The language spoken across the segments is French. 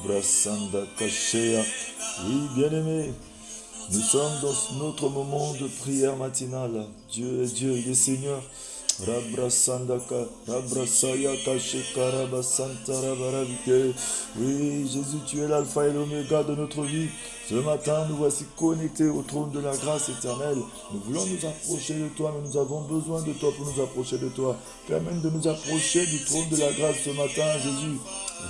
Rabrasanda Kashea. Oui, bien-aimé, nous sommes dans notre moment de prière matinale. Dieu est Dieu, il est Seigneur. Rabrasandaka, Rabrasayaka, Shekarabasanta, Rabaravike. Oui, Jésus, tu es l'alpha et l'oméga de notre vie. Ce matin, nous voici connectés au trône de la grâce éternelle. Nous voulons nous approcher de toi, mais nous avons besoin de toi pour nous approcher de toi. Permets de nous approcher du trône de la grâce ce matin, Jésus.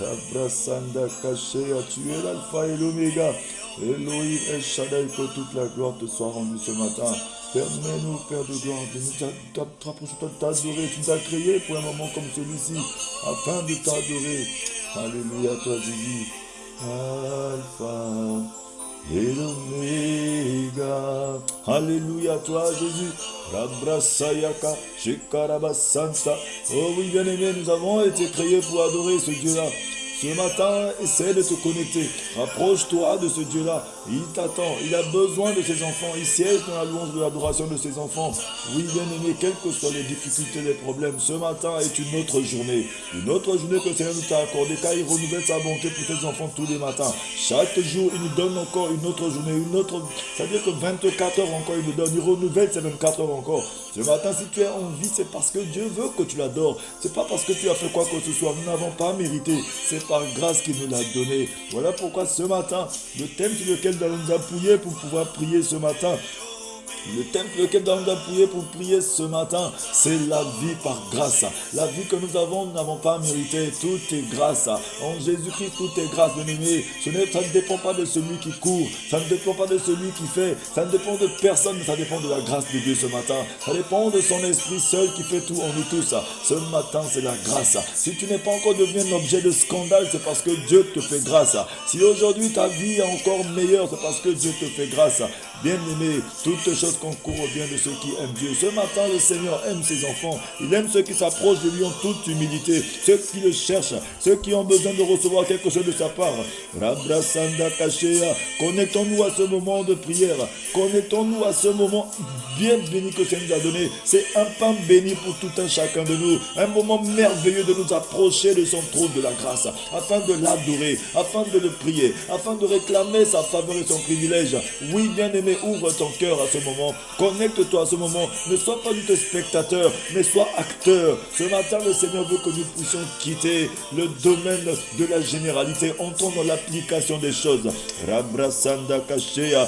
Rabrasandaka, Shea, tu es l'alpha et l'oméga. Elohim El Shaddai, que toute la gloire te soit rendue ce matin. Permets-nous, Père de gloire, de nous t'approcher, de t'adorer. Tu nous as créés pour un moment comme celui-ci, afin de t'adorer. Alléluia, toi Jésus. Alpha et l'Oméga. Alléluia, toi Jésus. Rabrasayaka, Shekarabasanta. Oh oui, bien-aimé, nous avons été créés pour adorer ce Dieu-là. Ce matin, essaie de te connecter. Rapproche-toi de ce Dieu-là. Il t'attend. Il a besoin de ses enfants. Il siège dans la louange de l'adoration de ses enfants. Oui, bien-aimé, quelles que soient les difficultés, les problèmes, ce matin est une autre journée. Une autre journée que le Seigneur nous a accordée, car il renouvelle sa bonté pour ses enfants tous les matins. Chaque jour, il nous donne encore une autre journée, une autre. C'est-à-dire que 24 heures encore, il nous donne. Il renouvelle ces 24 heures encore. Ce matin, si tu es en vie, c'est parce que Dieu veut que tu l'adores. C'est pas parce que tu as fait quoi que ce soit. Nous n'avons pas mérité. C'est par grâce qu'il nous l'a donné. Voilà pourquoi ce matin, le thème sur lequel nous allons nous appuyer pour pouvoir prier ce matin, le thème sur lequel nous allons nous appuyer pour prier ce matin, c'est la vie par grâce. La vie que nous avons, nous n'avons pas mérité. Tout est grâce. En Jésus-Christ, tout est grâce, bien-aimé. Ça ne dépend pas de celui qui court. Ça ne dépend pas de celui qui fait. Ça ne dépend de personne, mais ça dépend de la grâce de Dieu ce matin. Ça dépend de son esprit seul qui fait tout en nous tous. Ce matin, c'est la grâce. Si tu n'es pas encore devenu un objet de scandale, c'est parce que Dieu te fait grâce. Si aujourd'hui ta vie est encore meilleure, c'est parce que Dieu te fait grâce. Bien-aimé, toutes choses concourent au bien de ceux qui aiment Dieu. Ce matin, le Seigneur aime ses enfants. Il aime ceux qui s'approchent de lui en toute humilité. Ceux qui le cherchent. Ceux qui ont besoin de recevoir quelque chose de sa part. Rabrasanda Kashea. Connectons-nous à ce moment de prière. Connectons-nous à ce moment bien béni que le Seigneur nous a donné. C'est un pain béni pour tout un chacun de nous. Un moment merveilleux de nous approcher de son trône de la grâce. Afin de l'adorer. Afin de le prier. Afin de réclamer sa faveur et son privilège. Oui, bien-aimé, ouvre ton cœur à ce moment. Connecte-toi à ce moment. Ne sois pas juste spectateur, mais sois acteur. Ce matin, le Seigneur veut que nous puissions quitter le domaine de la généralité. Entrons dans l'application des choses. Rabrasanda Kashea.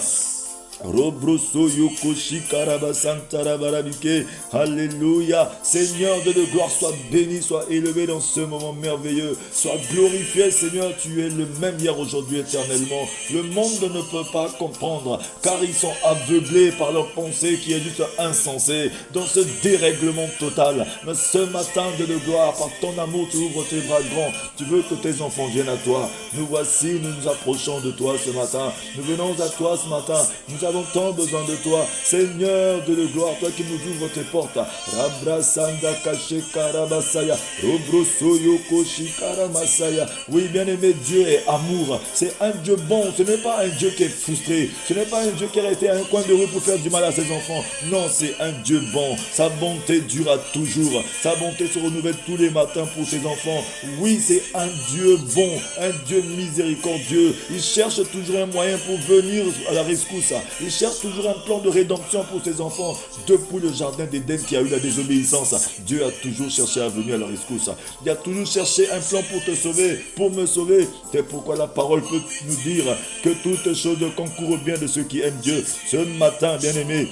Robroso Yokoshi Karabasantara Barabike. Alléluia. Seigneur de gloire, sois béni, sois élevé dans ce moment merveilleux. Sois glorifié, Seigneur. Tu es le même hier, aujourd'hui, éternellement. Le monde ne peut pas comprendre, car ils sont aveuglés par leur pensée qui est juste insensée, dans ce dérèglement total. Mais ce matin de gloire, par ton amour, tu ouvres tes bras grands. Tu veux que tes enfants viennent à toi. Nous voici, nous nous approchons de toi ce matin. Nous venons à toi ce matin. Nous avons tant besoin de toi, Seigneur de gloire, toi qui nous ouvres tes portes. Rabrasanda Kashe Karabasaya, Robroso Yokoshi Karamasaya. Oui, bien-aimé, Dieu est amour. C'est un Dieu bon. Ce n'est pas un Dieu qui est frustré. Ce n'est pas un Dieu qui est resté à un coin de rue pour faire du mal à ses enfants. Non, c'est un Dieu bon. Sa bonté durera toujours. Sa bonté se renouvelle tous les matins pour ses enfants. Oui, c'est un Dieu bon, un Dieu miséricordieux. Il cherche toujours un moyen pour venir à la rescousse. Il cherche toujours un plan de rédemption pour ses enfants. Depuis le jardin d'Éden qui a eu la désobéissance, Dieu a toujours cherché à venir à la rescousse. Il a toujours cherché un plan pour te sauver, pour me sauver. C'est pourquoi la parole peut nous dire que toutes choses concourent au bien de ceux qui aiment Dieu. Ce matin, bien-aimé,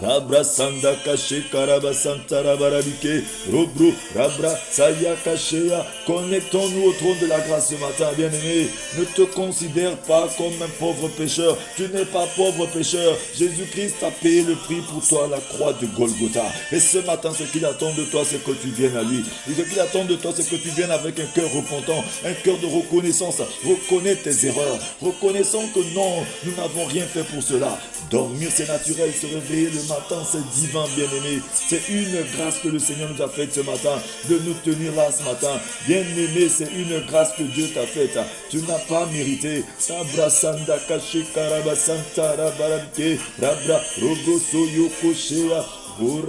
Rabra Sanda Kashe Karabasanta Rabarabike Robro Rabra Saya Kashea. Connectons-nous au trône de la grâce ce matin, bien-aimé. Ne te considère pas comme un pauvre pécheur. Tu n'es pas pauvre pécheur. Jésus-Christ a payé le prix pour toi à la croix de Golgotha. Et ce matin, ce qu'il attend de toi, c'est que tu viennes à lui. Et ce qu'il attend de toi, c'est que tu viennes avec un cœur repentant, un cœur de reconnaissance. Reconnais tes erreurs. Reconnaissons que non, nous n'avons rien fait pour cela. Dormir, c'est naturel. Se réveiller le matin, c'est divin, bien-aimé. C'est une grâce que le Seigneur nous a faite ce matin, de nous tenir là ce matin. Bien-aimé, c'est une grâce que Dieu t'a faite. Tu n'as pas mérité. Rabra Sanda Kashe Karabasanta Rabarabke Rabra Rogoso Yokoshea. Oui,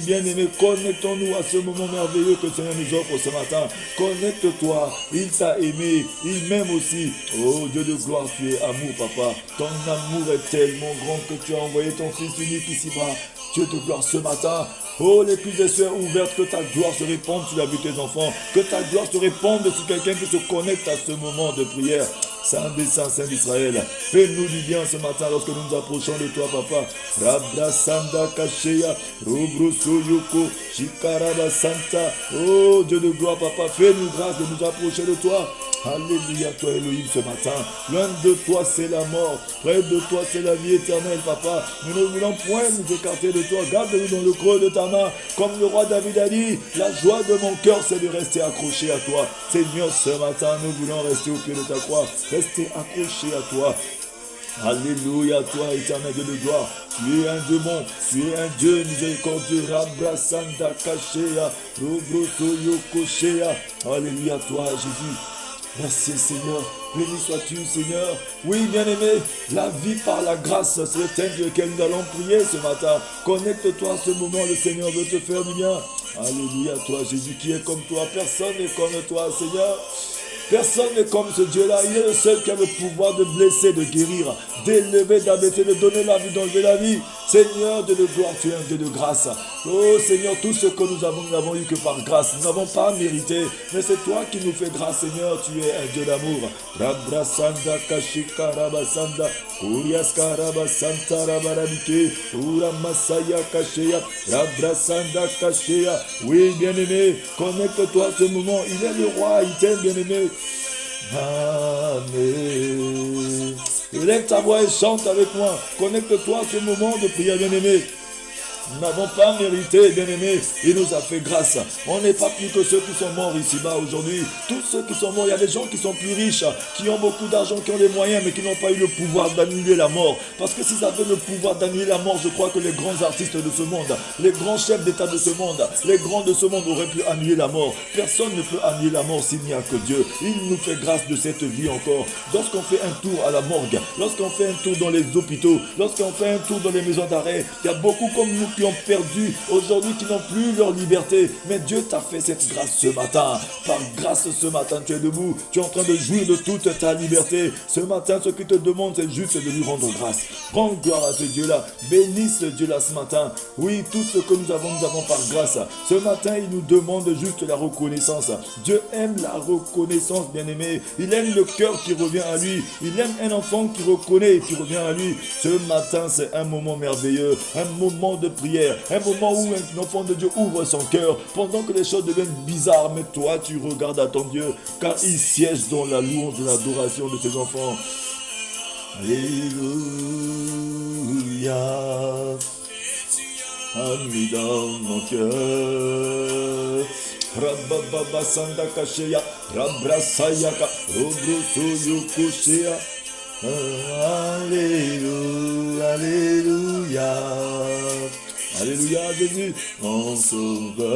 bien-aimé, connectons-nous à ce moment merveilleux que le Seigneur nous offre ce matin. Connecte-toi, il t'a aimé, il m'aime aussi. Oh Dieu de gloire, tu es amour, papa. Ton amour est tellement grand que tu as envoyé ton Fils unique ici-bas. Dieu de gloire ce matin. Oh, les cuisses des cieux ouvertes, que ta gloire se répande sur la vie de tes enfants. Que ta gloire se répande sur quelqu'un qui se connecte à ce moment de prière. Saint des saints, Saint d'Israël, fais-nous du bien ce matin lorsque nous nous approchons de toi, papa. Rabra Sanda Kasheya, Rubruso Yoko, Shikaraba Santa. Oh, Dieu de gloire, papa, fais-nous grâce de nous approcher de toi. Alléluia, toi Elohim ce matin. Loin de toi c'est la mort, près de toi c'est la vie éternelle, papa. Nous ne voulons point nous écarter de toi. Garde-nous dans le creux de ta main. Comme le roi David a dit, la joie de mon cœur c'est de rester accroché à toi. Seigneur, ce matin nous voulons rester au pied de ta croix. Rester accroché à toi. Alléluia, toi éternel Dieu de gloire. Tu es un Dieu bon, tu es un Dieu miséricordieux. Rabra Sanda Kasheya, Robroto Yokoshea. Alléluia, toi Jésus. Merci Seigneur, béni sois-tu Seigneur. Oui bien-aimé, la vie par la grâce, c'est le thème lequel nous allons prier ce matin. Connecte-toi à ce moment, le Seigneur veut te faire du bien. Alléluia, toi Jésus qui est comme toi, personne n'est comme toi Seigneur. Personne n'est comme ce Dieu-là. Il est le seul qui a le pouvoir de blesser, de guérir, d'élever, d'abaisser, de donner la vie, d'enlever la vie. Seigneur, Dieu de gloire, tu es un Dieu de grâce. Oh Seigneur, tout ce que nous n'avons eu que par grâce. Nous n'avons pas mérité. Mais c'est toi qui nous fais grâce, Seigneur. Tu es un Dieu d'amour. Rabrasanda Kashika Rabasanda. Uriaska Rabasanta Rabarabike. Ura Masaya Kasheya. Rabrasanda Kasheya. Oui, bien-aimé, connecte-toi à ce moment. Il est le roi, il t'aime, bien-aimé. Amen. Lève ta voix et chante avec moi. Connecte-toi à ce moment de prière, bien-aimé. Nous n'avons pas mérité, bien-aimé. Il nous a fait grâce. On n'est pas plus que ceux qui sont morts ici-bas aujourd'hui. Tous ceux qui sont morts, il y a des gens qui sont plus riches, qui ont beaucoup d'argent, qui ont les moyens, mais qui n'ont pas eu le pouvoir d'annuler la mort. Parce que s'ils avaient le pouvoir d'annuler la mort, je crois que les grands artistes de ce monde, les grands chefs d'État de ce monde, les grands de ce monde auraient pu annuler la mort. Personne ne peut annuler la mort s'il n'y a que Dieu. Il nous fait grâce de cette vie encore. Lorsqu'on fait un tour à la morgue, lorsqu'on fait un tour dans les hôpitaux, lorsqu'on fait un tour dans les maisons d'arrêt, il y a beaucoup comme nous qui ont perdu aujourd'hui, qui n'ont plus leur liberté. Mais Dieu t'a fait cette grâce ce matin. Par grâce ce matin, tu es debout. Tu es en train de jouir de toute ta liberté. Ce matin, ce qu'il te demande, c'est juste de lui rendre grâce. Rends gloire à ce Dieu-là. Bénis ce Dieu-là ce matin. Oui, tout ce que nous avons par grâce. Ce matin, il nous demande juste la reconnaissance. Dieu aime la reconnaissance, bien-aimé. Il aime le cœur qui revient à lui. Il aime un enfant qui reconnaît et qui revient à lui. Ce matin, c'est un moment merveilleux. Un moment de prière. Un moment où un enfant de Dieu ouvre son cœur. Pendant que les choses deviennent bizarres. Mais toi, tu regardes à ton Dieu. Car il siège dans la louange de l'adoration de ses enfants. Alléluia. Ami dans mon cœur. Rababa Sanda Kasheya. Rabrasayaka. Robrusoyokoshea. Alléluia. Alléluia. Alléluia Jésus, mon sauveur.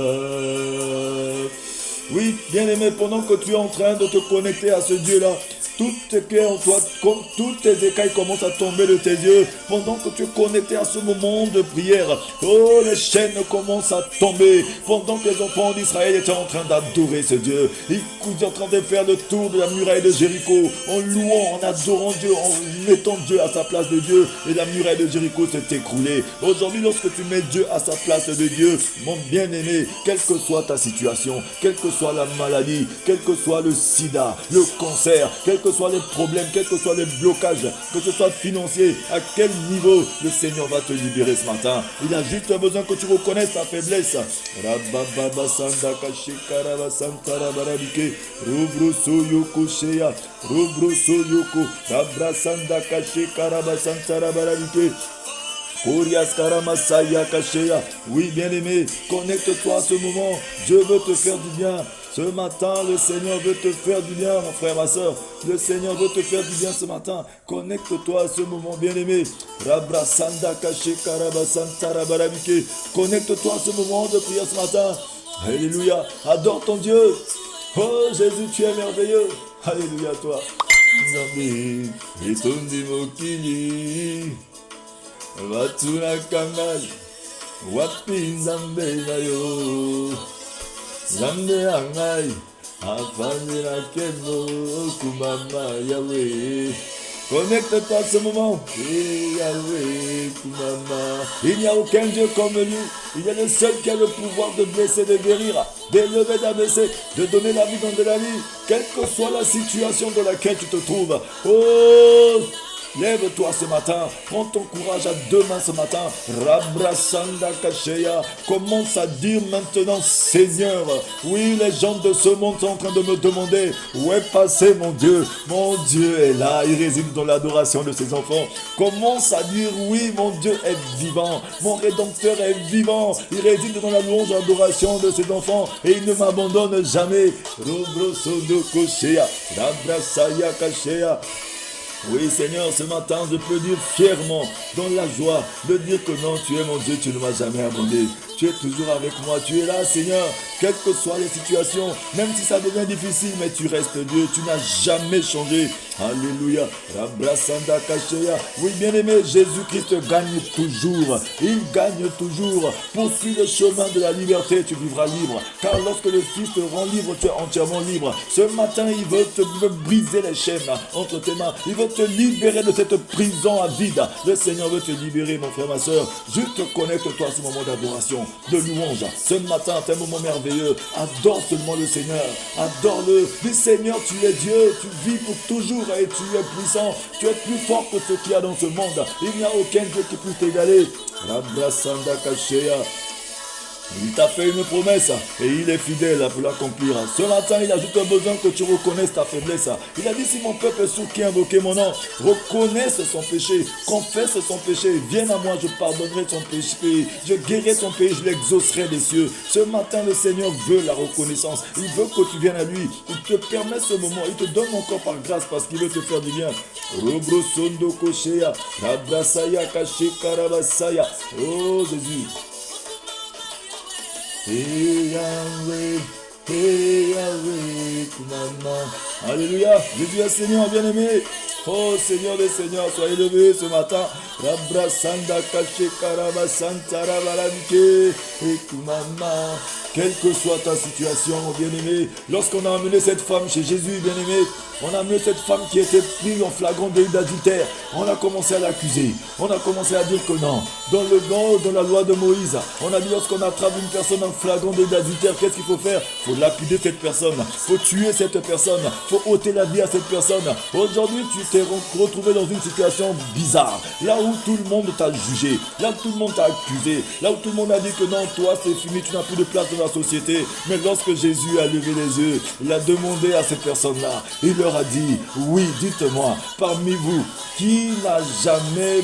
Oui, bien-aimé, pendant que tu es en train de te connecter à ce Dieu-là, tout tes cœurs en toi, comme toutes tes écailles commencent à tomber de tes yeux, pendant que tu es connecté à ce moment de prière, oh, les chaînes commencent à tomber, pendant que les enfants d'Israël étaient en train d'adorer ce Dieu, ils étaient en train de faire le tour de la muraille de Jéricho, en louant, en adorant Dieu, en mettant Dieu à sa place de Dieu, et la muraille de Jéricho s'est écroulée. Aujourd'hui, lorsque tu mets Dieu à sa place de Dieu, mon bien-aimé, quelle que soit ta situation, quelle que soit la maladie, quel que soit le sida, le cancer, quels que soient les problèmes, quels que soient les blocages, que ce soit financier, à quel niveau le Seigneur va te libérer ce matin. Il a juste besoin que tu reconnaisses ta faiblesse. Oui, bien-aimé, connecte-toi à ce moment. Dieu veut te faire du bien. Ce matin, le Seigneur veut te faire du bien, mon frère, ma soeur. Le Seigneur veut te faire du bien ce matin. Connecte-toi à ce moment, bien-aimé. Connecte-toi à ce moment de prière ce matin. Alléluia. Adore ton Dieu. Oh, Jésus, tu es merveilleux. Alléluia, toi. Watuna kangai. Wapi Nzambe na yo. Nzambe angai. Afamira kemo kumama Yahweh. Connecte-toi à ce moment. Yahweh kumama. Il n'y a aucun Dieu comme lui. Il est le seul qui a le pouvoir de blesser, de guérir, d'élever, d'abaisser, de donner la vie dans de la vie, quelle que soit la situation dans laquelle tu te trouves. Oh, lève-toi ce matin, prends ton courage à deux mains ce matin. Rabrasanda Kasheya, commence à dire maintenant, Seigneur, oui, les gens de ce monde sont en train de me demander, où est passé mon Dieu? Mon Dieu est là, il réside dans l'adoration de ses enfants. Commence à dire, oui, mon Dieu est vivant, mon Rédempteur est vivant, il réside dans la louange et l'adoration de ses enfants, et il ne m'abandonne jamais. Robrosondo Kosheya, Rabrasaya Kasheya. Oui Seigneur, ce matin je peux dire fièrement, dans la joie, de dire que non, tu es mon Dieu, tu ne m'as jamais abandonné. Tu es toujours avec moi, tu es là Seigneur, quelles que soient les situations, même si ça devient difficile, mais tu restes Dieu, tu n'as jamais changé. Alléluia. Oui bien-aimé, Jésus-Christ gagne toujours, il gagne toujours. Poursuis le chemin de la liberté, tu vivras libre, car lorsque le Fils te rend libre, tu es entièrement libre. Ce matin, il veut te briser les chaînes entre tes mains, il veut te libérer de cette prison à vide. Le Seigneur veut te libérer, mon frère, ma soeur. Juste connecte-toi à ce moment d'adoration, de louange. Ce matin, c'est un moment merveilleux. Adore seulement le Seigneur. Adore-le. Dis Seigneur, tu es Dieu. Tu vis pour toujours et tu es puissant. Tu es plus fort que ce qu'il y a dans ce monde. Il n'y a aucun Dieu qui puisse t'égaler. Rabrasanda Kasheya. Il t'a fait une promesse et il est fidèle pour l'accomplir. Ce matin, il a juste besoin que tu reconnaisses ta faiblesse. Il a dit, si mon peuple sous qui invoquait mon nom, reconnaisse son péché, confesse son péché, viens à moi, je pardonnerai son péché, je guérirai son péché, je l'exaucerai des cieux. Ce matin, le Seigneur veut la reconnaissance. Il veut que tu viennes à lui. Il te permet ce moment. Il te donne encore par grâce parce qu'il veut te faire du bien. Robrosondo Koshea, Rabrasaya Kashi Karabasaya. Oh Jésus. Hey Yahweh, Kumama. Alléluia, Jésus est Seigneur bien-aimé. Oh Seigneur des Seigneurs, sois élevé ce matin. Rabra Sanda Kache Karaba Santara Baranke Kumama. Quelle que soit ta situation, mon bien-aimé, lorsqu'on a amené cette femme chez Jésus, bien-aimé, on a amené cette femme qui était prise en flagrant délit d'adultère. On a commencé à l'accuser. On a commencé à dire que non. Dans la loi de Moïse, on a dit lorsqu'on attrape une personne en flagrant délit d'adultère, qu'est-ce qu'il faut faire? Il faut lapider cette personne. Il faut tuer cette personne. Il faut ôter la vie à cette personne. Aujourd'hui, tu t'es retrouvé dans une situation bizarre. Là où tout le monde t'a jugé. Là où tout le monde t'a accusé. Là où tout le monde a dit que non, toi c'est fini, tu n'as plus de place dans la société. Mais lorsque Jésus a levé les yeux, il a demandé à ces personnes-là, il leur a dit, oui, dites-moi, parmi vous, qui n'a jamais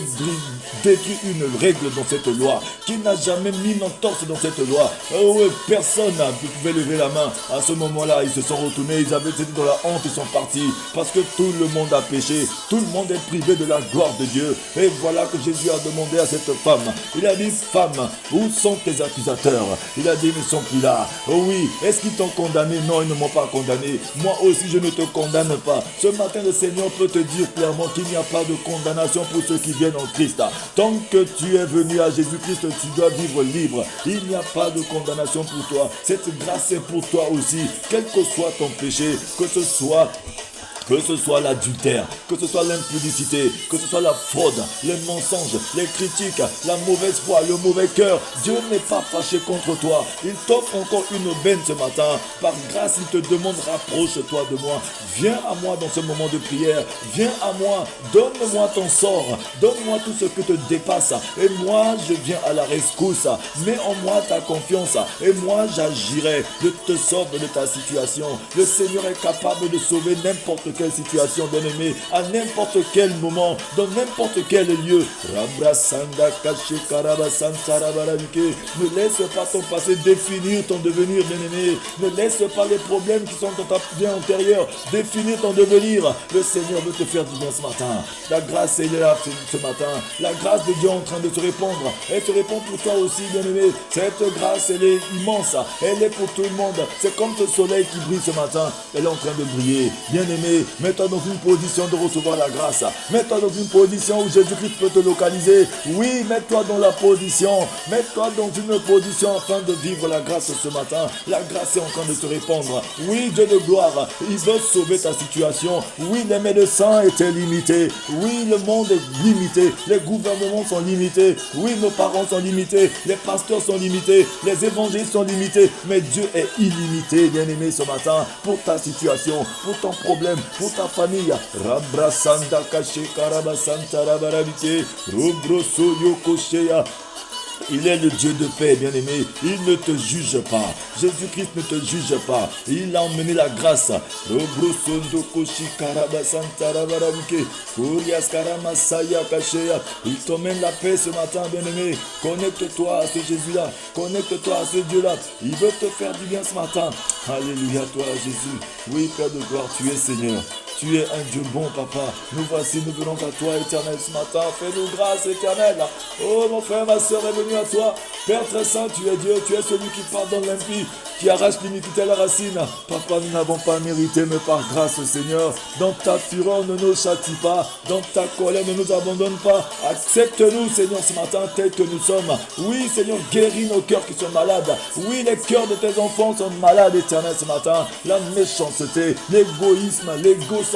détruit une règle dans cette loi, qui n'a jamais mis une entorse dans cette loi? Oh, personne ne pouvait lever la main. À ce moment-là, ils se sont retournés, ils avaient été dans la honte, ils sont partis, parce que tout le monde a péché, tout le monde est privé de la gloire de Dieu. Et voilà que Jésus a demandé à cette femme, il a dit, femme, où sont tes accusateurs? Il a dit, ils ne sont plus là. Oh oui, est-ce qu'ils t'ont condamné? Non, ils ne m'ont pas condamné. Moi aussi, je ne te condamne pas. Ce matin, le Seigneur peut te dire clairement qu'il n'y a pas de condamnation pour ceux qui viennent en Christ. Tant que tu es venu à Jésus-Christ, tu dois vivre libre. Il n'y a pas de condamnation pour toi. Cette grâce est pour toi aussi. Quel que soit ton péché, que ce soit l'adultère, que ce soit l'impudicité, que ce soit la fraude, les mensonges, les critiques, la mauvaise foi, le mauvais cœur, Dieu n'est pas fâché contre toi. Il t'offre encore une aubaine ce matin. Par grâce, il te demande, rapproche-toi de moi. Viens à moi dans ce moment de prière. Viens à moi. Donne-moi ton sort. Donne-moi tout ce que te dépasse. Et moi, je viens à la rescousse. Mets en moi ta confiance. Et moi, j'agirai. Je te sauve de ta situation. Le Seigneur est capable de sauver n'importe quelle situation, bien-aimé, à n'importe quel moment, dans n'importe quel lieu. Ne laisse pas ton passé définir ton devenir, bien-aimé. Ne laisse pas les problèmes qui sont dans ta vie antérieure définir ton devenir. Le Seigneur veut te faire du bien ce matin. La grâce est là ce matin. La grâce de Dieu est en train de te répondre. Elle te répond pour toi aussi, bien-aimé. Cette grâce, elle est immense. Elle est pour tout le monde. C'est comme ce soleil qui brille ce matin. Elle est en train de briller. Bien-aimé, Mets-toi dans une position de recevoir la grâce. Mets-toi dans une position où Jésus-Christ peut te localiser. Oui, mets-toi dans la position. Mets-toi dans une position afin de vivre la grâce ce matin. La grâce est en train de se répandre. Oui, Dieu de gloire, il veut sauver ta situation. Oui, les médecins étaient limités. Oui, le monde est limité. Les gouvernements sont limités. Oui, nos parents sont limités. Les pasteurs sont limités. Les évangélistes sont limités. Mais Dieu est illimité, bien-aimé, ce matin, pour ta situation, pour ton problème, pour ta famille. Rabra Santa Kache Karabasanta Rabarabite, Robroso Yokosheya. Il est le Dieu de paix, bien-aimé. Il ne te juge pas. Jésus-Christ ne te juge pas. Il a emmené la grâce. Il t'emmène la paix ce matin, bien-aimé. Connecte-toi à ce Jésus-là. Connecte-toi à ce Dieu-là. Il veut te faire du bien ce matin. Alléluia, toi, Jésus. Oui, Père de gloire, tu es Seigneur. Tu es un Dieu bon, papa. Nous voici, nous venons à toi, éternel, ce matin. Fais-nous grâce, éternel. Oh, mon frère, ma soeur est venue à toi. Père très saint, tu es Dieu. Tu es celui qui pardonne l'impie, qui arrache l'iniquité à la racine. Papa, nous n'avons pas mérité, mais par grâce, Seigneur. Dans ta fureur, ne nous châtie pas. Dans ta colère, ne nous abandonne pas. Accepte-nous, Seigneur, ce matin, tel que nous sommes. Oui, Seigneur, guéris nos cœurs qui sont malades. Oui, les cœurs de tes enfants sont malades, éternel, ce matin. La méchanceté, l'égoïsme, l'égocentrisme.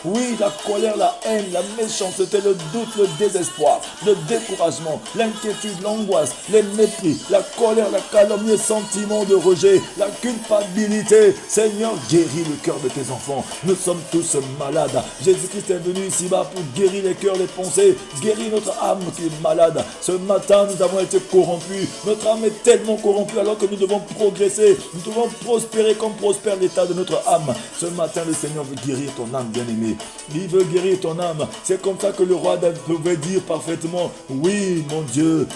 Oui, la colère, la haine, la méchanceté, le doute, le désespoir, le découragement, l'inquiétude, l'angoisse, les mépris, la colère, la calomnie, le sentiment de rejet, la culpabilité. Seigneur, guéris le cœur de tes enfants. Nous sommes tous malades. Jésus-Christ est venu ici-bas pour guérir les cœurs, les pensées, guérir notre âme qui est malade. Ce matin, nous avons été corrompus. Notre âme est tellement corrompue alors que nous devons progresser. Nous devons prospérer comme prospère l'état de notre âme. Ce matin, le Seigneur veut guérir ton âme, bien-aimé. Il veut guérir ton âme. C'est comme ça que le roi David pouvait dire parfaitement: oui, mon Dieu,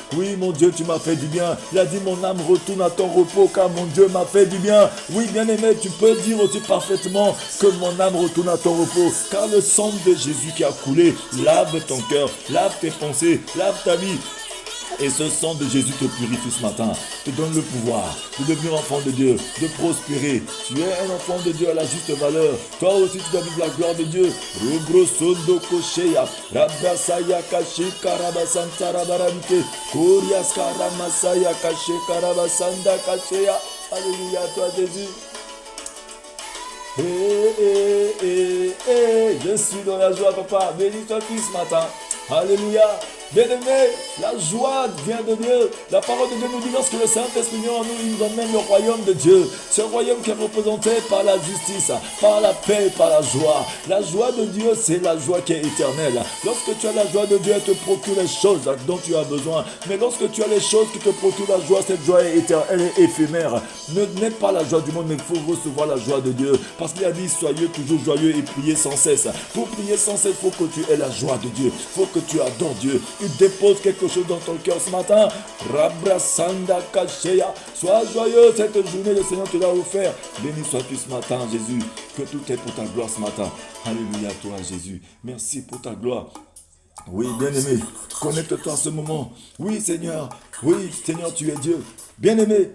tu m'as fait du bien. Il a dit: mon âme retourne à ton repos, car mon Dieu m'a fait du bien. Oui, bien-aimé, tu peux dire aussi parfaitement que mon âme retourne à ton repos, car le sang de Jésus qui a coulé lave ton cœur, lave tes pensées, lave ta vie. Et ce sang de Jésus te purifie ce matin, te donne le pouvoir de devenir enfant de Dieu, de prospérer. Tu es un enfant de Dieu à la juste valeur. Toi aussi, tu dois vivre la gloire de Dieu. Alléluia, toi Jésus. Je suis dans la joie, papa. Bénis-toi qui ce matin. Alléluia. Bien-aimé, la joie vient de Dieu. La parole de Dieu nous dit: lorsque le Saint-Esprit vient en nous, il nous emmène le royaume de Dieu. Ce royaume qui est représenté par la justice, par la paix et par la joie. La joie de Dieu, c'est la joie qui est éternelle. Lorsque tu as la joie de Dieu, elle te procure les choses dont tu as besoin. Mais lorsque tu as les choses qui te procurent la joie, cette joie est éternelle, elle est éphémère. Ne n'aie pas la joie du monde, mais il faut recevoir la joie de Dieu. Parce qu'il a dit: soyez toujours joyeux et priez sans cesse. Pour prier sans cesse, il faut que tu aies la joie de Dieu. Il faut que tu adores Dieu. Il dépose quelque chose dans ton cœur ce matin. Rabrasanda Kacheya. Sois joyeux, cette journée, le Seigneur te l'a offert. Béni sois-tu ce matin, Jésus. Que tout est pour ta gloire ce matin. Alléluia, toi, Jésus. Merci pour ta gloire. Oui, bien-aimé, connecte-toi à ce moment. Oui, Seigneur. Oui, Seigneur, tu es Dieu. Bien-aimé,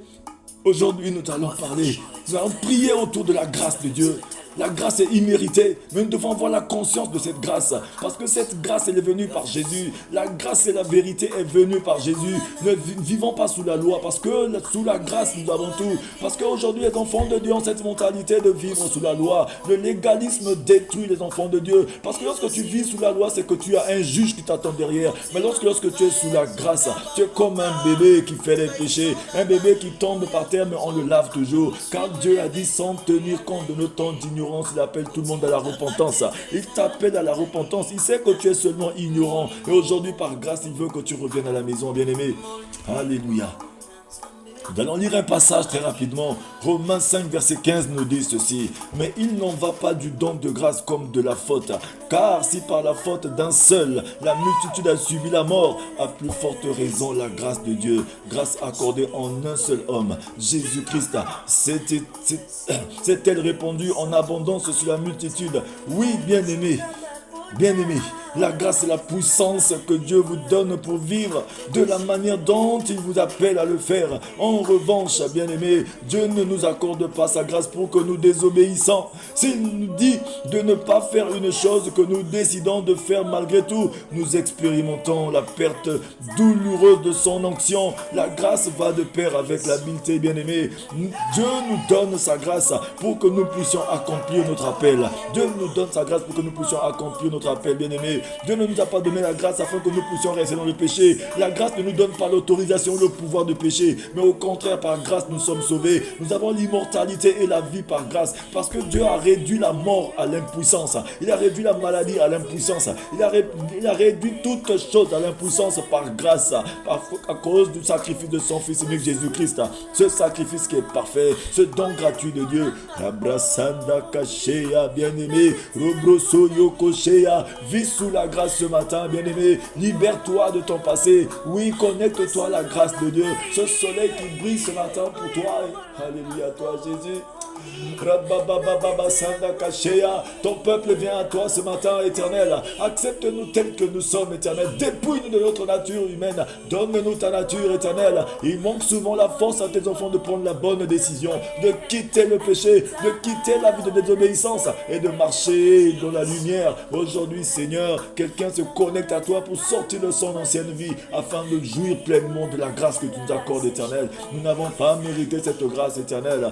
aujourd'hui, nous allons parler. Nous allons prier autour de la grâce de Dieu. La grâce est imméritée, mais nous devons avoir la conscience de cette grâce. Parce que cette grâce, elle est venue par Jésus. La grâce et la vérité est venue par Jésus. Ne vivons pas sous la loi, parce que sous la grâce, nous avons tout. Parce qu'aujourd'hui, les enfants de Dieu ont cette mentalité de vivre sous la loi. Le légalisme détruit les enfants de Dieu. Parce que lorsque tu vis sous la loi, c'est que tu as un juge qui t'attend derrière. Mais lorsque tu es sous la grâce, tu es comme un bébé qui fait des péchés. Un bébé qui tombe par terre, mais on le lave toujours. Car Dieu a dit: sans tenir compte de nos temps d'ignorance, il appelle tout le monde à la repentance. Il t'appelle à la repentance. Il sait que tu es seulement ignorant. Et aujourd'hui, par grâce, il veut que tu reviennes à la maison, bien-aimé. Alléluia. Nous allons lire un passage très rapidement. Romains 5, verset 15 nous dit ceci: mais il n'en va pas du don de grâce comme de la faute. Car si par la faute d'un seul, la multitude a subi la mort, à plus forte raison la grâce de Dieu, grâce accordée en un seul homme, Jésus-Christ, s'est-elle répandue en abondance sur la multitude. Oui, bien-aimé. Bien-aimé, La grâce et la puissance que Dieu vous donne pour vivre de la manière dont il vous appelle à le faire. En revanche, bien-aimés, Dieu ne nous accorde pas sa grâce pour que nous désobéissons. S'il nous dit de ne pas faire une chose que nous décidons de faire malgré tout, nous expérimentons la perte douloureuse de son onction. La grâce va de pair avec l'habileté, bien-aimés. Dieu nous donne sa grâce pour que nous puissions accomplir notre appel. Dieu nous donne sa grâce pour que nous puissions accomplir notre appel, bien-aimés. Dieu ne nous a pas donné la grâce afin que nous puissions rester dans le péché. La grâce ne nous donne pas l'autorisation, le pouvoir de pécher, mais au contraire, par grâce, nous sommes sauvés. Nous avons l'immortalité et la vie par grâce, parce que Dieu a réduit la mort à l'impuissance. Il a réduit la maladie à l'impuissance. Il a réduit toutes choses à l'impuissance par grâce, à cause du sacrifice de son Fils unique Jésus-Christ. Ce sacrifice qui est parfait, ce don gratuit de Dieu. Abrasanda Kashea, bien-aimé, Robroso Yokoshea, vis sous la grâce ce matin, bien-aimé. Libère-toi de ton passé. Oui, connecte-toi à la grâce de Dieu. Ce soleil qui brille ce matin pour toi. Alléluia, toi Jésus. Ton peuple vient à toi ce matin, éternel. Accepte-nous tels que nous sommes, éternel. Dépouille-nous de notre nature humaine. Donne-nous ta nature, éternelle. Il manque souvent la force à tes enfants de prendre la bonne décision, de quitter le péché, de quitter la vie de désobéissance et de marcher dans la lumière. Aujourd'hui, Seigneur, quelqu'un se connecte à toi pour sortir de son ancienne vie afin de jouir pleinement de la grâce que tu nous accordes, éternel. Nous n'avons pas mérité cette grâce, éternelle.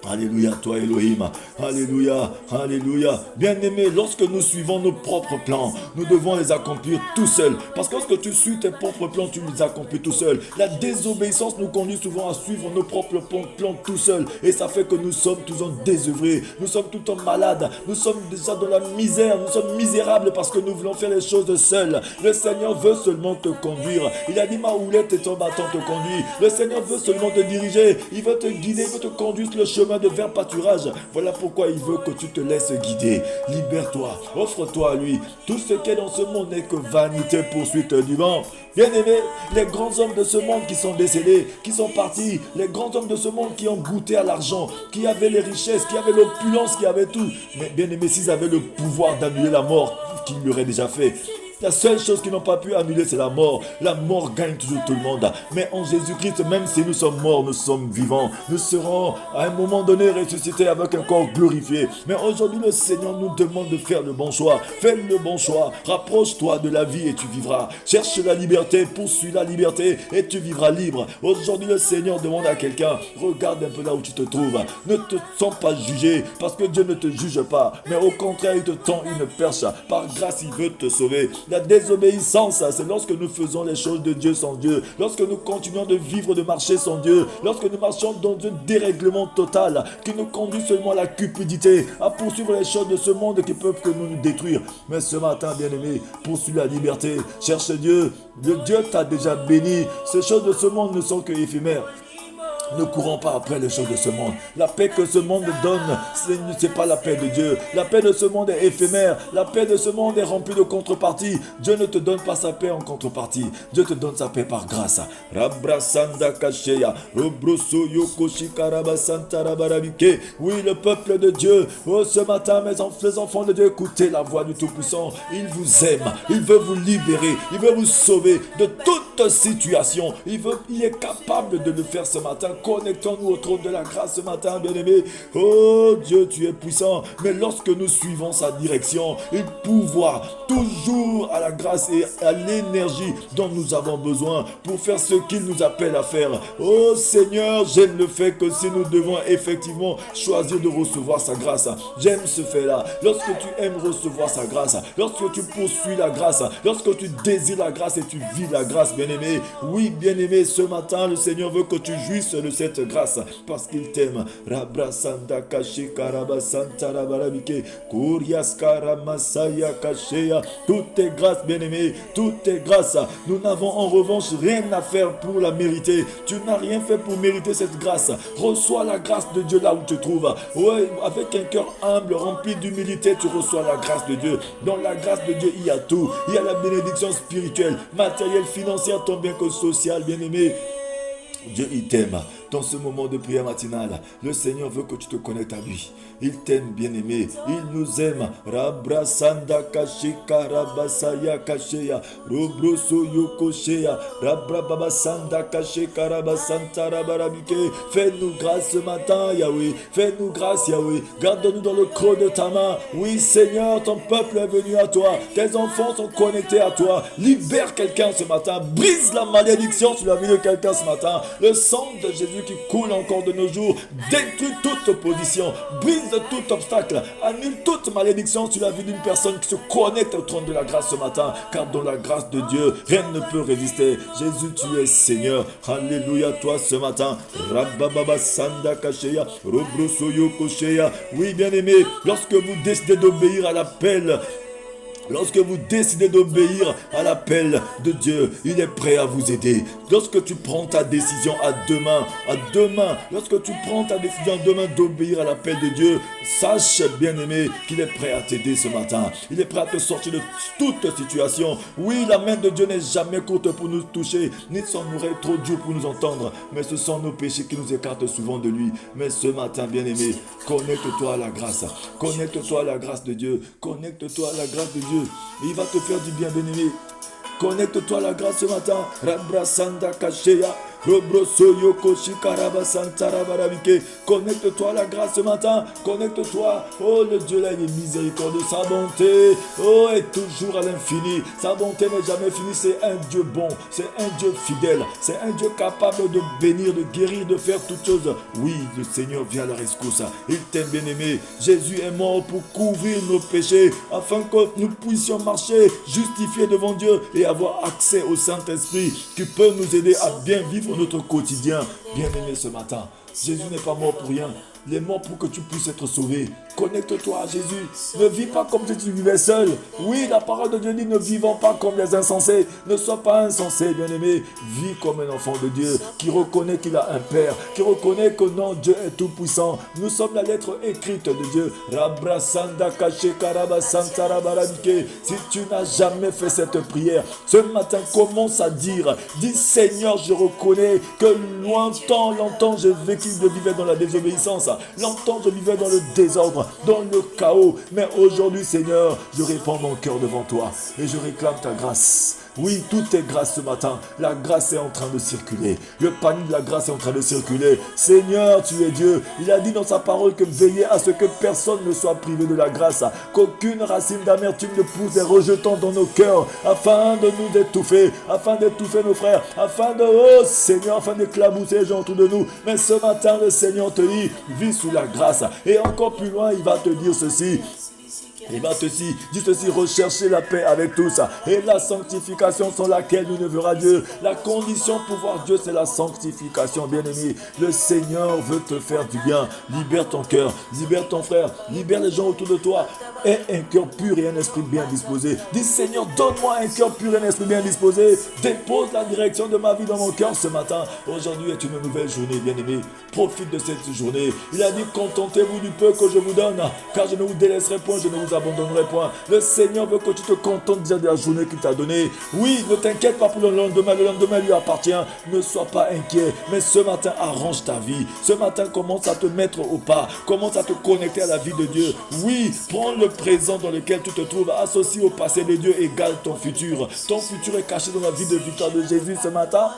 Alléluia, toi Elohim. Alléluia, alléluia. Bien-aimés, lorsque nous suivons nos propres plans, nous devons les accomplir tout seuls. Parce que lorsque tu suis tes propres plans, tu les accomplis tout seul. La désobéissance nous conduit souvent à suivre nos propres plans tout seuls. Et ça fait que nous sommes tous en désœuvrés. Nous sommes tout le temps malades. Nous sommes déjà dans la misère. Nous sommes misérables parce que nous voulons faire les choses seuls. Le Seigneur veut seulement te conduire. Il a dit, ma houlette et ton bâton te conduit. Le Seigneur veut seulement te diriger. Il veut te guider, il veut te conduire sur le chemin de vers pâturage. Voilà pourquoi il veut que tu te laisses guider. Libère-toi, offre-toi à lui. Tout ce qui est dans ce monde n'est que vanité, poursuite du vent. Bien-aimés, les grands hommes de ce monde qui sont décédés, qui sont partis, les grands hommes de ce monde qui ont goûté à l'argent, qui avaient les richesses, qui avaient l'opulence, qui avaient tout. Mais bien-aimés, s'ils avaient le pouvoir d'annuler la mort, qu'ils l'auraient déjà fait. La seule chose qu'ils n'ont pas pu annuler, c'est la mort. La mort gagne toujours tout le monde. Mais en Jésus-Christ, même si nous sommes morts, nous sommes vivants. Nous serons à un moment donné ressuscités avec un corps glorifié. Mais aujourd'hui, le Seigneur nous demande de faire le bon choix. Fais le bon choix. Rapproche-toi de la vie et tu vivras. Cherche la liberté, poursuis la liberté et tu vivras libre. Aujourd'hui, le Seigneur demande à quelqu'un, regarde un peu là où tu te trouves. Ne te sens pas jugé parce que Dieu ne te juge pas. Mais au contraire, il te tend une perche. Par grâce, il veut te sauver. La désobéissance, c'est lorsque nous faisons les choses de Dieu sans Dieu, lorsque nous continuons de vivre, de marcher sans Dieu, lorsque nous marchons dans un dérèglement total qui nous conduit seulement à la cupidité, à poursuivre les choses de ce monde qui peuvent que nous détruire. Mais ce matin, bien-aimé, poursuis la liberté, cherche Dieu. Dieu t'a déjà béni. Ces choses de ce monde ne sont que éphémères. Ne courons pas après les choses de ce monde. La paix que ce monde donne, ce n'est pas la paix de Dieu. La paix de ce monde est éphémère. La paix de ce monde est remplie de contreparties. Dieu ne te donne pas sa paix en contrepartie. Dieu te donne sa paix par grâce. Oui, le peuple de Dieu. Oh, ce matin, mes enfants de Dieu, écoutez la voix du Tout-Puissant. Il vous aime. Il veut vous libérer. Il veut vous sauver de toute situation. Il est capable de le faire ce matin. Connectons-nous au trône de la grâce ce matin, bien-aimés. Oh Dieu, tu es puissant. Mais lorsque nous suivons sa direction, il pourvoit toujours à la grâce et à l'énergie dont nous avons besoin pour faire ce qu'il nous appelle à faire. Oh Seigneur, j'aime le fait que si nous devons effectivement choisir de recevoir sa grâce, j'aime ce fait-là. Lorsque tu aimes recevoir sa grâce, lorsque tu poursuis la grâce, lorsque tu désires la grâce et tu vis la grâce, bien-aimé. Oui, bien-aimé, ce matin, le Seigneur veut que tu jouisses de cette grâce parce qu'il t'aime. Rabrasanda kashi karabasanta rabarabike kurias karamasaya kashea. Tout est grâce, bien-aimé, tout est grâce. Nous n'avons en revanche rien à faire pour la mériter. Tu n'as rien fait pour mériter cette grâce. Reçois la grâce de Dieu là où tu te trouves. Ouais, avec un cœur humble, rempli d'humilité, tu reçois la grâce de Dieu. Dans la grâce de Dieu, il y a tout. Il y a la bénédiction spirituelle, matérielle, financière, tant bien que sociale, bien-aimé. Dieu, il t'aime. dans ce moment de prière matinale. Le Seigneur veut que tu te connectes à lui. Il t'aime, bien-aimé. Il nous aime. Rabrasanda kashika rabasaya kasheya. Robroso yokosheya. Rabrababasanda kashika rabasanta rabarabike. Fais-nous grâce ce matin, Yahweh. Fais-nous grâce, Yahweh. Garde-nous dans le creux de ta main. Oui, Seigneur, ton peuple est venu à toi. Tes enfants sont connectés à toi. Libère quelqu'un ce matin. Brise la malédiction sur la vie de quelqu'un ce matin. Le sang de Jésus qui coule encore de nos jours détruit toute opposition. Brise tout obstacle. Annule toute malédiction sur la vie d'une personne qui se connecte au trône de la grâce ce matin. Car dans la grâce de Dieu, rien ne peut résister. Jésus, tu es Seigneur. Alléluia, toi ce matin. Rabababa Sanda Kasheya, Robrosoyo Kosheya. Oui, bien-aimé, lorsque vous décidez d'obéir à l'appel, lorsque vous décidez d'obéir à l'appel de Dieu, il est prêt à vous aider. Lorsque tu prends ta décision à deux mains, lorsque tu prends ta décision à deux mains d'obéir à l'appel de Dieu, sache, bien-aimé, qu'il est prêt à t'aider ce matin. Il est prêt à te sortir de toute situation. Oui, la main de Dieu n'est jamais courte pour nous toucher, ni son oreille trop dure pour nous entendre, mais ce sont nos péchés qui nous écartent souvent de lui. Mais ce matin, bien-aimé, connecte-toi à la grâce. Connecte-toi à la grâce de Dieu. Connecte-toi à la grâce de Dieu. Il va te faire du bien, bien-aimé. Connecte-toi à la grâce ce matin. Rabrasanda Kasheya. Connecte-toi à la grâce ce matin. Connecte-toi. Oh, le Dieu là, il est miséricordieux. Sa bonté, oh, est toujours à l'infini. Sa bonté n'est jamais finie. C'est un Dieu bon. C'est un Dieu fidèle. C'est un Dieu capable de bénir, de guérir, de faire toutes choses. Oui, le Seigneur vient à la rescousse. Il t'aime, bien-aimé. Jésus est mort pour couvrir nos péchés, afin que nous puissions marcher justifiés devant Dieu et avoir accès au Saint-Esprit qui peut nous aider à bien vivre notre quotidien. Bien-aimé, ce matin, Jésus n'est pas mort pour rien. Il est mort pour que tu puisses être sauvé. Connecte-toi à Jésus. Ne vis pas comme si tu vivais seul. Oui, la parole de Dieu dit, ne vivons pas comme les insensés. Ne sois pas insensé, bien-aimé. Vis comme un enfant de Dieu qui reconnaît qu'il a un Père, qui reconnaît que non, Dieu est tout puissant. Nous sommes la lettre écrite de Dieu. Si tu n'as jamais fait cette prière, ce matin, commence à dire, dis Seigneur, je reconnais que longtemps, je vivais dans la désobéissance. Longtemps, je vivais dans le désordre, dans le chaos. Mais aujourd'hui, Seigneur, je répands mon cœur devant toi et je réclame ta grâce. Oui, tout est grâce ce matin. La grâce est en train de circuler. Le panier de la grâce est en train de circuler. Seigneur, tu es Dieu. Il a dit dans sa parole que veillez à ce que personne ne soit privé de la grâce. Qu'aucune racine d'amertume ne pousse des rejetants dans nos cœurs, afin de nous étouffer, afin d'étouffer nos frères, afin de, oh Seigneur, afin d'éclabousser les gens autour de nous. Mais ce matin, le Seigneur te dit, vis sous la grâce. Et encore plus loin, il va te dire ceci. Il va te dire ceci, recherchez la paix avec tous et la sanctification sans laquelle nous ne verrons Dieu. La condition pour voir Dieu, c'est la sanctification, bien-aimé. Le Seigneur veut te faire du bien. Libère ton cœur, libère ton frère, libère les gens autour de toi. Aie un cœur pur et un esprit bien disposé. Dis Seigneur, donne-moi un cœur pur et un esprit bien disposé. Dépose la direction de ma vie dans mon cœur ce matin. Aujourd'hui est une nouvelle journée, bien-aimé. Profite de cette journée. Il a dit, contentez-vous du peu que je vous donne, car je ne vous délaisserai point, je ne vous abandonnerai point. Le Seigneur veut que tu te contentes déjà de la journée qu'il t'a donnée. Oui, ne t'inquiète pas pour le lendemain lui appartient. Ne sois pas inquiet, mais ce matin arrange ta vie. Ce matin commence à te mettre au pas, commence à te connecter à la vie de Dieu. Oui, prends le présent dans lequel tu te trouves, associe au passé de Dieu, égale ton futur. Ton futur est caché dans la vie de victoire de Jésus ce matin.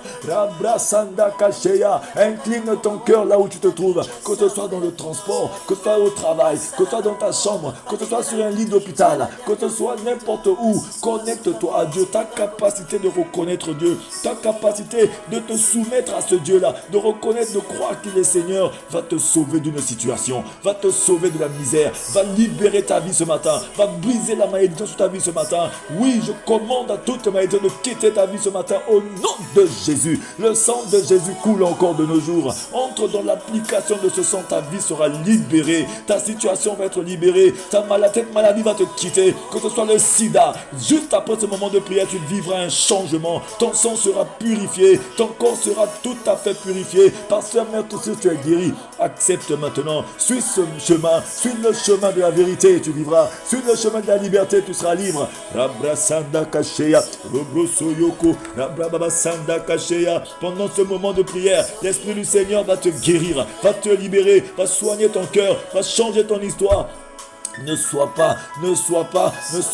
Incline ton cœur là où tu te trouves, que ce soit dans le transport, que ce soit au travail, que ce soit dans ta chambre, que ce soit sur un lit d'hôpital, que ce soit n'importe où. Connecte-toi à Dieu. Ta capacité de reconnaître Dieu, ta capacité de te soumettre à ce Dieu-là, de reconnaître, de croire qu'il est Seigneur, va te sauver d'une situation, va te sauver de la misère, va libérer ta vie ce matin, va briser la malédiction sur ta vie ce matin. Oui, je commande à toute malédiction de quitter ta vie ce matin au nom de Jésus. Le sang de Jésus coule encore de nos jours. Entre dans l'application de ce sang, ta vie sera libérée, ta situation va être libérée, ta tête maladie va te quitter, que ce soit le sida. Juste après ce moment de prière, tu vivras un changement. Ton sang sera purifié, ton corps sera tout à fait purifié. Pasteur, même si tu es guéri, accepte maintenant. Suis ce chemin, suis le chemin de la vérité et tu vivras. Suis le chemin de la liberté, tu seras libre. Rabrasanda Kasheya, Robrosoyoko, Rabrababasanda Kasheya. Pendant ce moment de prière, l'Esprit du Seigneur va te guérir, va te libérer, va soigner ton cœur, va changer ton histoire. Ne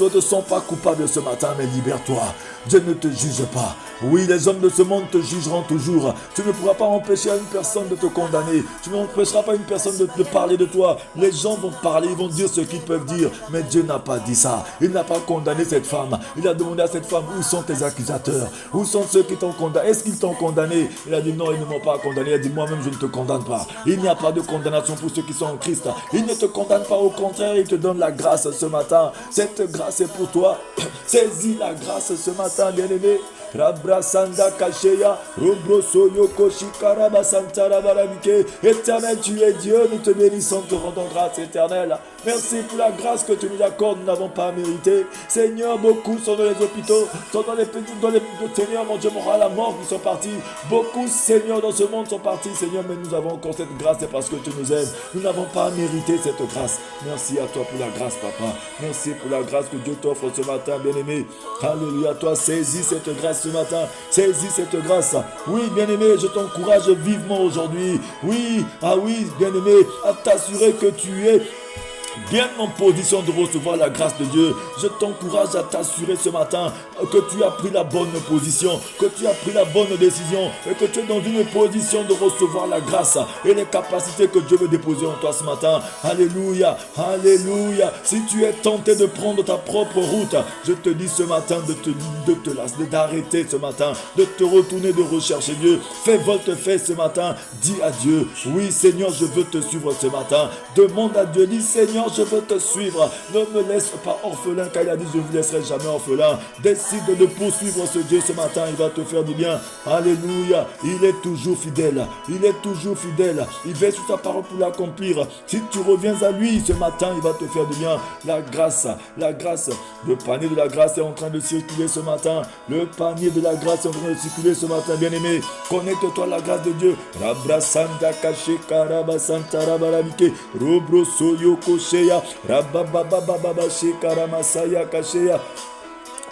te sens pas coupable ce matin, mais libère-toi. Dieu ne te juge pas. Oui, les hommes de ce monde te jugeront toujours. Tu ne pourras pas empêcher une personne de te condamner. Tu n'empêcheras pas une personne de parler de toi. Les gens vont parler, ils vont dire ce qu'ils peuvent dire. Mais Dieu n'a pas dit ça. Il n'a pas condamné cette femme. Il a demandé à cette femme, où sont tes accusateurs? Où sont ceux qui t'ont condamné? Est-ce qu'ils t'ont condamné? Il a dit non, ils ne m'ont pas condamné. Il a dit moi-même, je ne te condamne pas. Il n'y a pas de condamnation pour ceux qui sont en Christ. Il ne te condamne pas, au contraire, il te donne la grâce ce matin. Cette grâce est pour toi. Saisis la grâce ce matin, bien-aimé. Rabrasanda Kasheya, Robrosoyoko Shikaraba Santara Baramike. Éternel, tu es Dieu, nous te bénissons, te rendons grâce, éternel. Merci pour la grâce que tu nous accordes, nous n'avons pas mérité. Seigneur, beaucoup sont dans les hôpitaux, sont dans les petits, Seigneur, mon Dieu, moral à mort, qui sont partis. Beaucoup, Seigneur, dans ce monde sont partis, Seigneur, mais nous avons encore cette grâce, c'est parce que tu nous aimes. Nous n'avons pas mérité cette grâce. Merci à toi pour la grâce, papa. Merci pour la grâce que Dieu t'offre ce matin, bien-aimé. Alléluia, toi, saisis cette grâce ce matin. Saisis cette grâce. Oui, bien-aimé, je t'encourage vivement aujourd'hui. Oui, bien-aimé, à t'assurer que tu es bien en position de recevoir la grâce de Dieu. Je t'encourage à t'assurer ce matin que tu as pris la bonne position, que tu as pris la bonne décision et que tu es dans une position de recevoir la grâce et les capacités que Dieu veut déposer en toi ce matin. Alléluia, alléluia. Si tu es tenté de prendre ta propre route, je te dis ce matin d'arrêter ce matin, de te retourner, de rechercher Dieu. Fais volte-face ce matin. Dis à Dieu, oui Seigneur, je veux te suivre ce matin. Demande à Dieu, dis Seigneur, je veux te suivre. Ne me laisse pas orphelin, car il a dit je ne vous laisserai jamais orphelin. Décide de poursuivre ce Dieu ce matin, il va te faire du bien. Alléluia, il est toujours fidèle. Il est toujours fidèle. Il veille sur ta parole pour l'accomplir. Si tu reviens à lui ce matin, il va te faire du bien. La grâce, le panier de la grâce est en train de circuler ce matin. Le panier de la grâce est en train de circuler ce matin, bien-aimé. Connecte-toi à la grâce de Dieu. Rabrasanda Kashe Karabasanta Rabarabike Robrosoyoko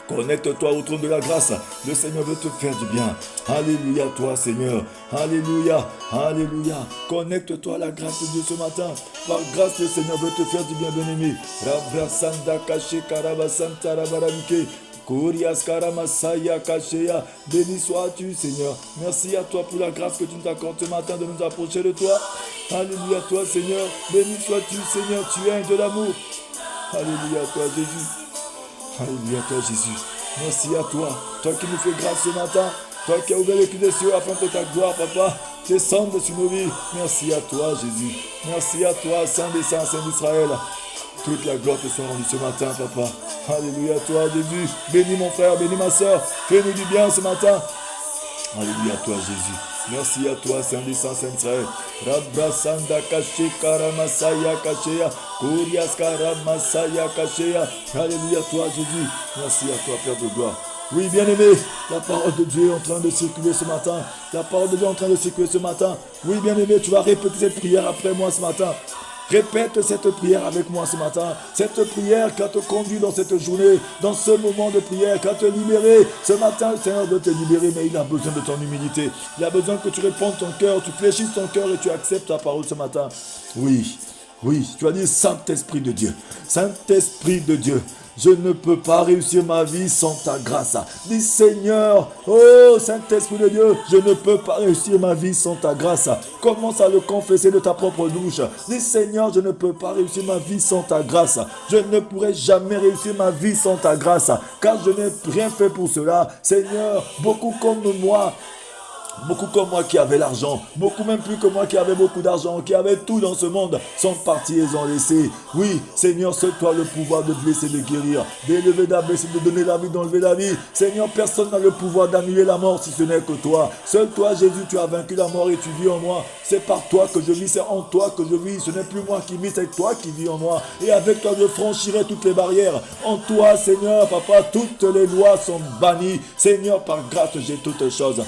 Connecte-toi au trône de la grâce. Le Seigneur veut te faire du bien. Alléluia, toi Seigneur. Alléluia, alléluia. Connecte-toi à la grâce de Dieu ce matin. Par grâce, le Seigneur veut te faire du bien, bien-aimé. Béni sois-tu, Seigneur. Merci à toi pour la grâce que tu nous accordes ce matin de nous approcher de toi. Alléluia, toi, Seigneur. Béni sois-tu, Seigneur. Tu es un Dieu d'amour. Alléluia, toi, Jésus. Alléluia, toi, Jésus. Merci à toi. Toi qui nous fais grâce ce matin. Toi qui as ouvert les clés des cieux afin que ta gloire, papa, descende sur nos vies. Merci à toi, Jésus. Merci à toi, Saint des Saints, Saint d'Israël. Toute la gloire te soit rendue ce matin, papa. Alléluia, toi, Jésus. Bénis mon frère, bénis ma soeur. Fais-nous du bien ce matin. Alléluia, toi, Jésus. Merci à toi, Saint des Saints, Saint d'Israël. Rabrasanda Kashe Karamasaya Kasheya. Kurias Karamasaya Kasheya. Alléluia, toi, Jésus. Merci à toi, Père de gloire. Oui, bien-aimé, la parole de Dieu est en train de circuler ce matin. La parole de Dieu est en train de circuler ce matin. Oui, bien-aimé, tu vas répéter cette prière après moi ce matin. Répète cette prière avec moi ce matin. Cette prière qui a te conduit dans cette journée, dans ce moment de prière, qui a te libéré. Ce matin, le Seigneur veut te libérer, mais il a besoin de ton humilité. Il a besoin que tu répondes ton cœur, tu fléchisses ton cœur et tu acceptes ta parole ce matin. Oui, tu vas dire Saint-Esprit de Dieu. Saint-Esprit de Dieu. Je ne peux pas réussir ma vie sans ta grâce. Dis Seigneur, oh Saint-Esprit de Dieu, je ne peux pas réussir ma vie sans ta grâce. Commence à le confesser de ta propre bouche. Dis Seigneur, je ne peux pas réussir ma vie sans ta grâce. Je ne pourrai jamais réussir ma vie sans ta grâce, car je n'ai rien fait pour cela. Seigneur, beaucoup comme moi Beaucoup comme moi qui avaient l'argent, beaucoup même plus que moi qui avaient beaucoup d'argent, qui avaient tout dans ce monde, sont partis et ont laissé. Oui, Seigneur, seul toi le pouvoir de blesser, de guérir, d'élever, d'abaisser, de donner la vie, d'enlever la vie. Seigneur, personne n'a le pouvoir d'annuler la mort si ce n'est que toi. Seul toi, Jésus, tu as vaincu la mort et tu vis en moi. C'est par toi que je vis, c'est en toi que je vis. Ce n'est plus moi qui vis, c'est toi qui vis en moi. Et avec toi, je franchirai toutes les barrières. En toi, Seigneur, Papa, toutes les lois sont bannies. Seigneur, par grâce, j'ai toutes choses.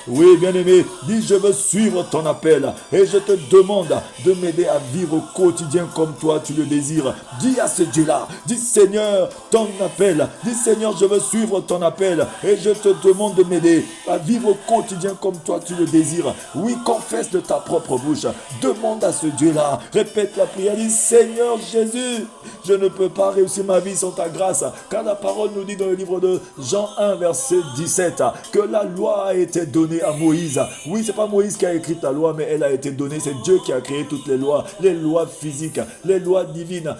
Oui, bien-aimé, dis je veux suivre ton appel et je te demande de m'aider à vivre au quotidien comme toi tu le désires. Dis à ce Dieu-là, dis Seigneur, ton appel, dis Seigneur, je veux suivre ton appel et je te demande de m'aider à vivre au quotidien comme toi tu le désires. Oui, confesse de ta propre bouche, demande à ce Dieu-là, répète la prière, dis Seigneur Jésus, je ne peux pas réussir ma vie sans ta grâce, car la parole nous dit dans le livre de Jean 1, verset 17, que la loi a été donnée à Moïse. Oui, c'est pas Moïse qui a écrit la loi, mais elle a été donnée. C'est Dieu qui a créé toutes les lois physiques, les lois divines,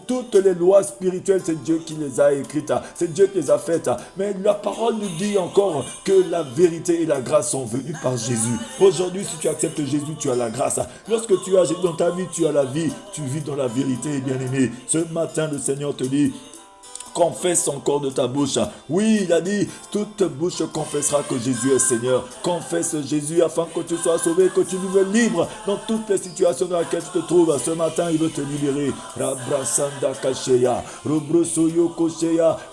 toutes les lois spirituelles, c'est Dieu qui les a écrites. C'est Dieu qui les a faites. Mais la parole nous dit encore que la vérité et la grâce sont venues par Jésus. Aujourd'hui, si tu acceptes Jésus, tu as la grâce. Lorsque tu as Jésus dans ta vie, tu as la vie. Tu vis dans la vérité, bien-aimé. Ce matin, le Seigneur te dit, confesse encore de ta bouche. Oui, il a dit, toute bouche confessera que Jésus est Seigneur. Confesse Jésus afin que tu sois sauvé, que tu vives libre dans toutes les situations dans lesquelles tu te trouves. Ce matin, il veut te libérer.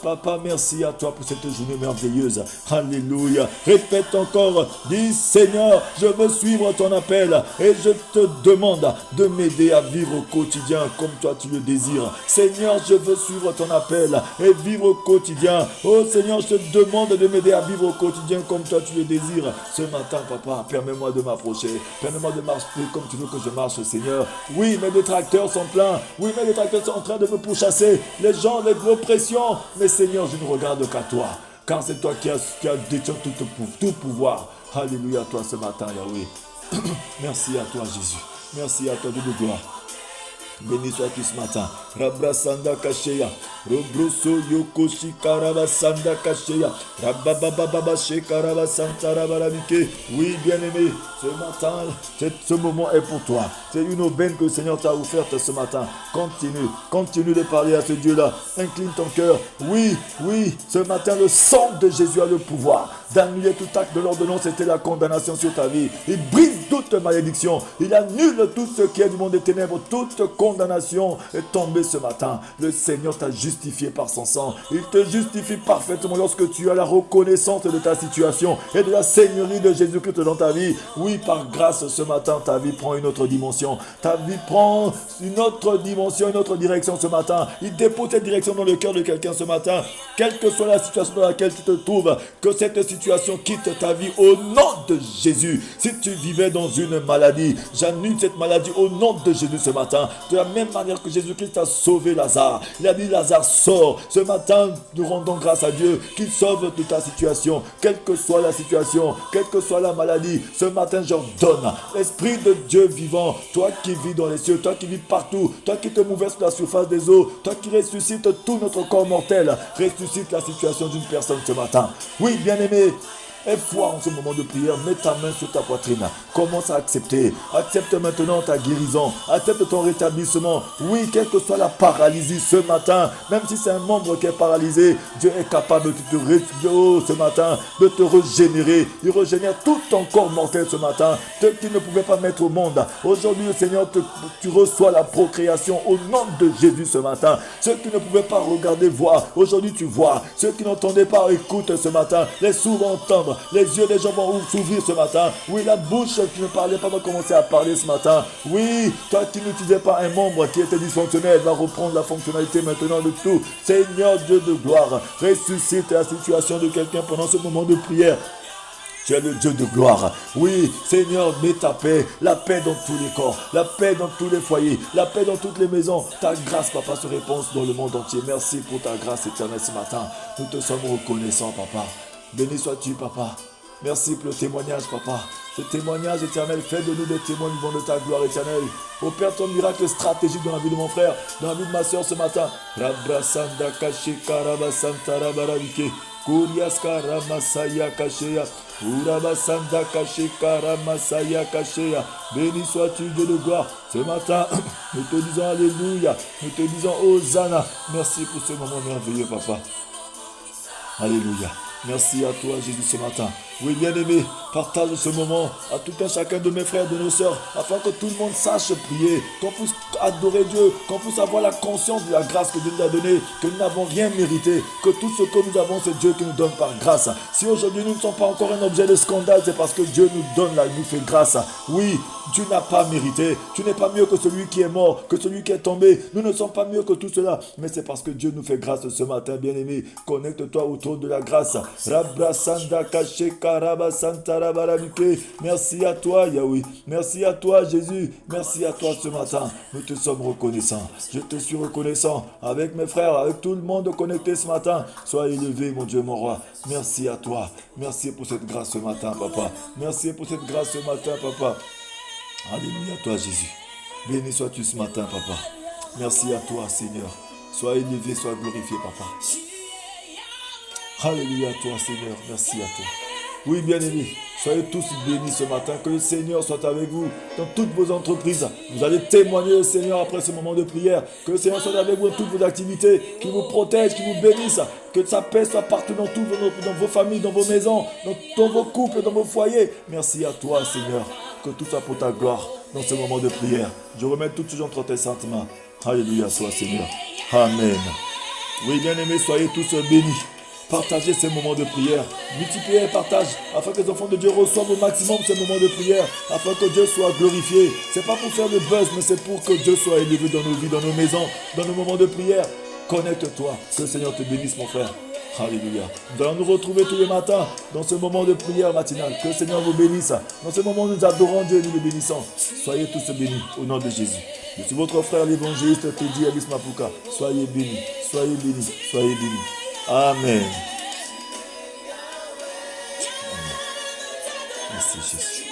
Papa, merci à toi pour cette journée merveilleuse. Alléluia. Répète encore, dis Seigneur, je veux suivre ton appel et je te demande de m'aider à vivre au quotidien comme toi tu le désires. Seigneur, je veux suivre ton appel et vivre au quotidien. Oh Seigneur, je te demande de m'aider à vivre au quotidien comme toi tu le désires. Ce matin, Papa, permets-moi de m'approcher. Permets-moi de marcher comme tu veux que je marche, Seigneur. Oui, mes détracteurs sont pleins. Oui, mes détracteurs sont en train de me pourchasser. Les gens, l'oppression. Mais Seigneur, je ne regarde qu'à toi. Car c'est toi qui détient tout pouvoir. Alléluia à toi ce matin, Yahweh. Merci à toi, Jésus. Merci à toi, Dieu de gloire. Béni sois-tu ce matin. Rabrasanda Kasheya. Robroso Yokoshi Karabasanda Kasheya. Rabababa Shekaraba Santa Rabarabike. Oui, bien-aimé, ce matin, ce moment est pour toi. C'est une aubaine que le Seigneur t'a offerte ce matin. Continue de parler à ce Dieu-là. Incline ton cœur. Oui, ce matin, le sang de Jésus a le pouvoir d'annuler tout acte de l'ordonnance. C'était la condamnation sur ta vie. Il brise toute malédiction. Il annule tout ce qui est du monde des ténèbres. Toute condamnation est tombée ce matin. Le Seigneur t'a justifié par son sang. Il te justifie parfaitement lorsque tu as la reconnaissance de ta situation et de la seigneurie de Jésus-Christ dans ta vie. Oui, par grâce, ce matin, ta vie prend une autre dimension. Ta vie prend une autre dimension, une autre direction ce matin. Il dépose cette direction dans le cœur de quelqu'un ce matin. Quelle que soit la situation dans laquelle tu te trouves, que cette situation quitte ta vie au nom de Jésus. Si tu vivais dans une maladie, j'annule cette maladie au nom de Jésus ce matin. De la même manière que Jésus-Christ a sauvé Lazare. Il a dit Lazare sort. Ce matin, nous rendons grâce à Dieu qu'il sauve de ta situation. Quelle que soit la situation, quelle que soit la maladie, ce matin j'ordonne l'Esprit de Dieu vivant, toi qui vis dans les cieux, toi qui vis partout, toi qui te mouves sur la surface des eaux, toi qui ressuscites tout notre corps mortel, ressuscite la situation d'une personne ce matin. Oui, bien-aimé, aie foi en ce moment de prière, mets ta main sur ta poitrine, commence à accepter, accepte maintenant ta guérison, accepte ton rétablissement. Oui, quelle que soit la paralysie ce matin, même si c'est un membre qui est paralysé, Dieu est capable ce matin de te régénérer. Il régénère tout ton corps mortel ce matin, ce qu'il ne pouvait pas mettre au monde. Aujourd'hui, le Seigneur, tu reçois la procréation au nom de Jésus ce matin. Ceux qui ne pouvaient pas regarder, voir. Aujourd'hui, tu vois. Ceux qui n'entendaient pas, écoutent ce matin. Les sourds entendent. Les yeux des gens vont s'ouvrir ce matin. Oui, la bouche qui ne parlait pas va commencer à parler ce matin. Oui, toi qui n'utilisais pas un membre qui était dysfonctionnel, va reprendre la fonctionnalité maintenant de tout. Seigneur Dieu de gloire, ressuscite la situation de quelqu'un pendant ce moment de prière. Tu es le Dieu de gloire. Oui, Seigneur, mets ta paix, la paix dans tous les corps, la paix dans tous les foyers, la paix dans toutes les maisons. Ta grâce, Papa, se répand dans le monde entier. Merci pour ta grâce éternelle ce matin. Nous te sommes reconnaissants, Papa. Béni sois-tu, Papa. Merci pour le témoignage, Papa. Ce témoignage éternel, fais de nous des témoins vivants de ta gloire éternelle. Opère ton miracle stratégique dans la vie de mon frère, dans la vie de ma soeur ce matin. Rabrasanda kashi karabasanta rabarabike. Kuriaska ramasaya kasheya. Urabasanda Kashekara Masaya Kashea. Béni sois-tu, Dieu de gloire. Ce matin, nous te disons Alléluia. Nous te disons Hosanna. Merci pour ce moment merveilleux, Papa. Alléluia. Merci à toi, Jésus, ce matin. Oui, bien-aimé, partage ce moment à tout un chacun de mes frères, de nos sœurs, afin que tout le monde sache prier, qu'on puisse adorer Dieu, qu'on puisse avoir la conscience de la grâce que Dieu nous a donnée, que nous n'avons rien mérité, que tout ce que nous avons, c'est Dieu qui nous donne par grâce. Si aujourd'hui nous ne sommes pas encore un objet de scandale, c'est parce que Dieu nous donne, nous fait grâce. Oui, tu n'as pas mérité, tu n'es pas mieux que celui qui est mort, que celui qui est tombé. Nous ne sommes pas mieux que tout cela, mais c'est parce que Dieu nous fait grâce ce matin, bien-aimé. Connecte-toi autour de la grâce. Merci à toi, Yahweh. Merci à toi, Jésus. Merci à toi ce matin. Nous te sommes reconnaissants. Je te suis reconnaissant avec mes frères, avec tout le monde connecté ce matin. Sois élevé, mon Dieu, mon roi. Merci à toi. Merci pour cette grâce ce matin, papa. Merci pour cette grâce ce matin, papa. Alléluia à toi, Jésus. Béni sois-tu ce matin, papa. Merci à toi, Seigneur. Sois élevé, sois glorifié, papa. Alléluia à toi, Seigneur. Merci à toi. Oui, bien-aimés, soyez tous bénis ce matin. Que le Seigneur soit avec vous dans toutes vos entreprises. Vous allez témoigner au Seigneur après ce moment de prière. Que le Seigneur soit avec vous dans toutes vos activités, qu'il vous protège, qu'il vous bénisse. Que sa paix soit partout dans vos familles, dans vos maisons, dans vos couples, dans vos foyers. Merci à toi, Seigneur. Que tout soit pour ta gloire dans ce moment de prière. Je remets toutes choses entre tes saintes mains. Alléluia, sois Seigneur. Amen. Oui, bien-aimés, soyez tous bénis. Partagez ces moments de prière. Multipliez et partage afin que les enfants de Dieu reçoivent au maximum ces moments de prière. Afin que Dieu soit glorifié. Ce n'est pas pour faire le buzz, mais c'est pour que Dieu soit élevé dans nos vies, dans nos maisons, dans nos moments de prière. Connecte-toi. Que le Seigneur te bénisse, mon frère. Alléluia. Nous allons nous retrouver tous les matins dans ce moment de prière matinale. Que le Seigneur vous bénisse. Dans ce moment où nous adorons Dieu et nous le bénissons. Soyez tous bénis au nom de Jésus. Je suis votre frère l'évangéliste Teddy Alice Mapuka. Soyez bénis. Soyez bénis. Soyez bénis. Amen. Merci Jésus.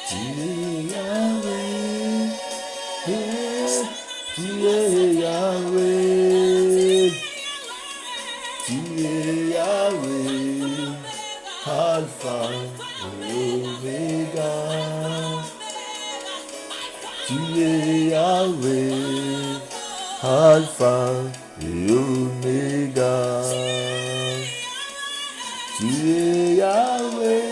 Tu es Yahweh. Tu es Yahweh. Tu es Yahweh. Alpha et Omega. Tu es Yahweh. Alpha et Omega. Tu es Yahweh.